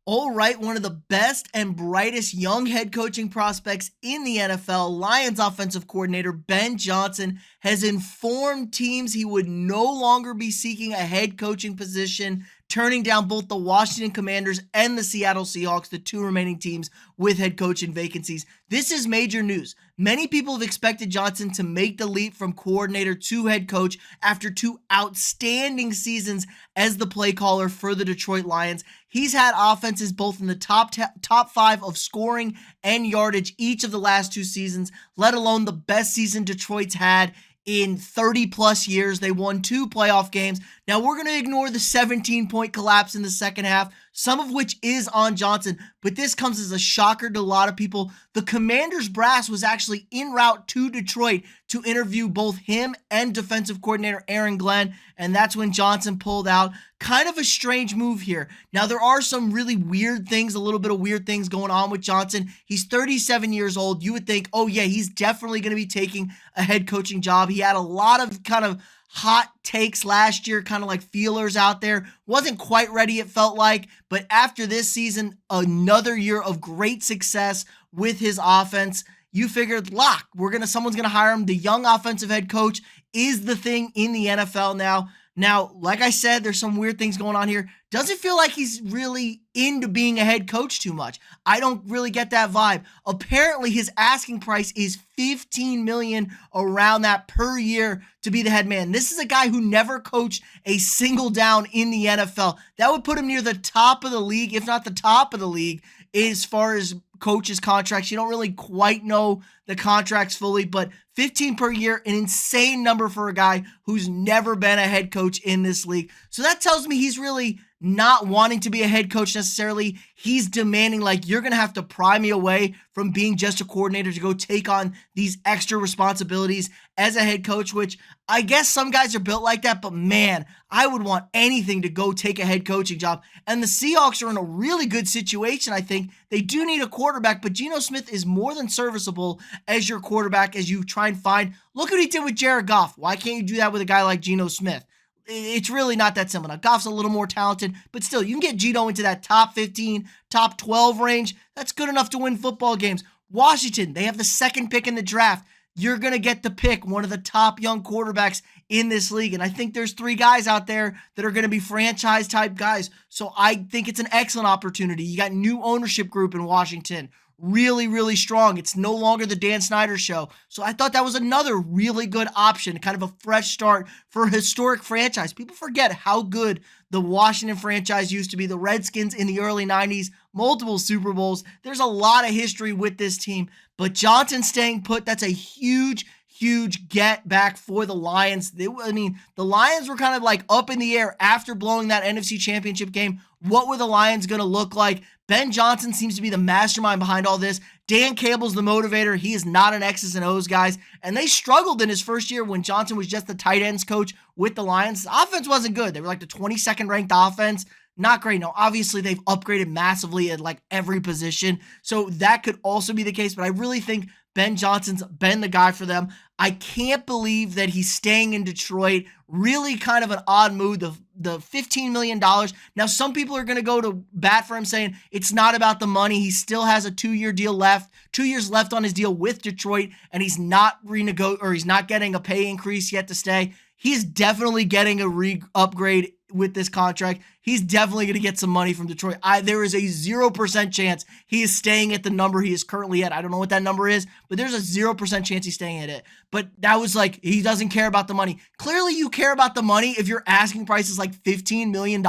All right, one of the best and brightest young head coaching prospects in the NFL, Lions offensive coordinator Ben Johnson has informed teams he would no longer be seeking a head coaching position, turning down both the Washington Commanders and the Seattle Seahawks, the two remaining teams with head coaching vacancies. This is major news. Many people have expected Johnson to make the leap from coordinator to head coach after two outstanding seasons as the play caller for the Detroit Lions. He's had offenses both in the top five of scoring and yardage each of the last two seasons, let alone the best season Detroit's had in 30 plus years. They won 2 playoff games. Now we're going to ignore the 17-point collapse in the second half, some of which is on Johnson, but this comes as a shocker to a lot of people. The Commanders brass was actually en route to Detroit to interview both him and defensive coordinator Aaron Glenn, and that's when Johnson pulled out. Kind of a strange move here. Now, there are some really weird things, a little bit of weird things going on with Johnson. He's 37 years old. You would think, oh yeah, he's definitely going to be taking a head coaching job. He had a lot of kind of hot takes last year, kind of like feelers out there. Wasn't quite ready, it felt like. But after this season, another year of great success with his offense, you figured, lock, someone's gonna hire him. The young offensive head coach is the thing in the NFL now. Now, like I said, there's some weird things going on here. Doesn't feel like he's really into being a head coach too much. I don't really get that vibe. Apparently, his asking price is $15 million around that per year to be the head man. This is a guy who never coached a single down in the NFL. That would put him near the top of the league, if not the top of the league, as far as coaches' contracts. You don't really quite know the contracts fully, but 15 per year, an insane number for a guy who's never been a head coach in this league. So that tells me he's really not wanting to be a head coach necessarily. He's demanding, like, you're going to have to pry me away from being just a coordinator to go take on these extra responsibilities as a head coach, which I guess some guys are built like that, but man, I would want anything to go take a head coaching job. And the Seahawks are in a really good situation, I think. They do need a quarterback, but Geno Smith is more than serviceable as your quarterback as you try and find. Look what he did with Jared Goff. Why can't you do that with a guy like Geno Smith? It's really not that simple. Now, Goff's a little more talented, but still, you can get Geno into that top 15, top 12 range. That's good enough to win football games. Washington, they have the second pick in the draft. You're going to get to pick one of the top young quarterbacks in this league. And I think there's 3 guys out there that are going to be franchise type guys. So I think it's an excellent opportunity. You got new ownership group in Washington. Really, really strong. It's no longer the Dan Snyder show. So I thought that was another really good option, kind of a fresh start for a historic franchise. People forget how good the Washington franchise used to be. The Redskins in the early 90s, multiple Super Bowls. There's a lot of history with this team, but Johnson staying put, that's a huge get back for the Lions. The Lions were kind of like up in the air after blowing that NFC Championship game. What were the Lions going to look like? Ben Johnson seems to be the mastermind behind all this. Dan Cable's the motivator. He is not an X's and O's guys. And they struggled in his first year when Johnson was just the tight ends coach with the Lions. The offense wasn't good. They were like the 22nd ranked offense. Not great. Now, obviously, they've upgraded massively at like every position. So that could also be the case. But I really think Ben Johnson's been the guy for them. I can't believe that he's staying in Detroit. Really kind of an odd move. The $15 million. Now, some people are going to go to bat for him saying it's not about the money. He still has a 2-year deal left, 2 years left on his deal with Detroit, and he's not he's not getting a pay increase yet to stay. He's definitely getting a upgrade with this contract. He's definitely going to get some money from Detroit. There is a 0% chance he is staying at the number he is currently at. I don't know what that number is, but there's a 0% chance he's staying at it. But that was like, he doesn't care about the money. Clearly you care about the money if your asking price is like $15 million.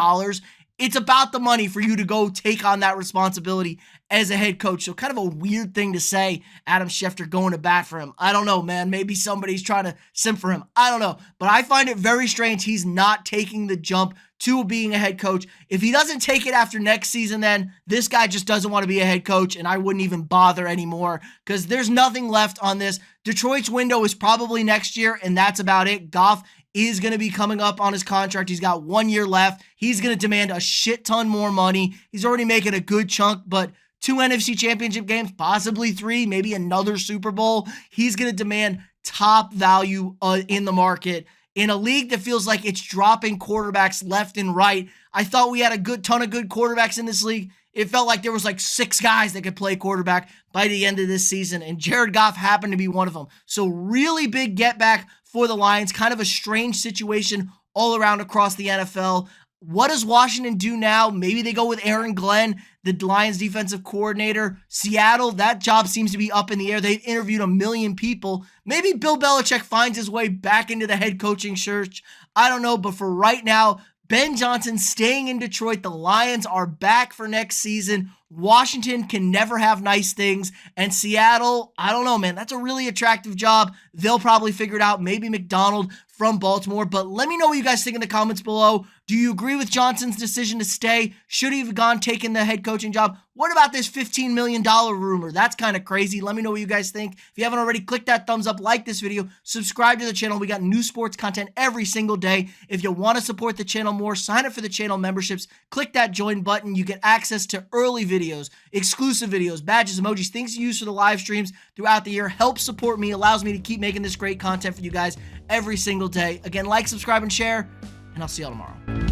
It's about the money for you to go take on that responsibility as a head coach. So kind of a weird thing to say, Adam Schefter going to bat for him. I don't know, man. Maybe somebody's trying to simp for him. I don't know. But I find it very strange he's not taking the jump to being a head coach. If he doesn't take it after next season, then this guy just doesn't want to be a head coach, and I wouldn't even bother anymore because there's nothing left on this. Detroit's window is probably next year, and that's about it. Goff is going to be coming up on his contract. He's got 1 year left. He's going to demand a shit ton more money. He's already making a good chunk, but 2 NFC Championship games, possibly 3, maybe another Super Bowl. He's going to demand top value in the market. In a league that feels like it's dropping quarterbacks left and right. I thought we had a good ton of good quarterbacks in this league, it felt like there was like 6 guys that could play quarterback by the end of this season, and Jared Goff happened to be one of them. So really big get back for the Lions. Kind of a strange situation all around across the NFL. What does Washington do now? Maybe they go with Aaron Glenn, the Lions defensive coordinator. Seattle, that job seems to be up in the air. They've interviewed 1 million people. Maybe Bill Belichick finds his way back into the head coaching search. I don't know, but for right now, Ben Johnson staying in Detroit. The Lions are back for next season. Washington can never have nice things. And Seattle, I don't know, man. That's a really attractive job. They'll probably figure it out. Maybe McDonald from Baltimore. But let me know what you guys think in the comments below. Do you agree with Johnson's decision to stay? Should he have gone taking the head coaching job? What about this $15 million rumor? That's kind of crazy. Let me know what you guys think. If you haven't already, click that thumbs up, like this video, subscribe to the channel. We got new sports content every single day. If you want to support the channel more, sign up for the channel memberships. Click that join button. You get access to early videos, exclusive videos, badges, emojis, things you use for the live streams throughout the year. Help support me, allows me to keep making this great content for you guys every single day. Again, like, subscribe, and share, and I'll see y'all tomorrow.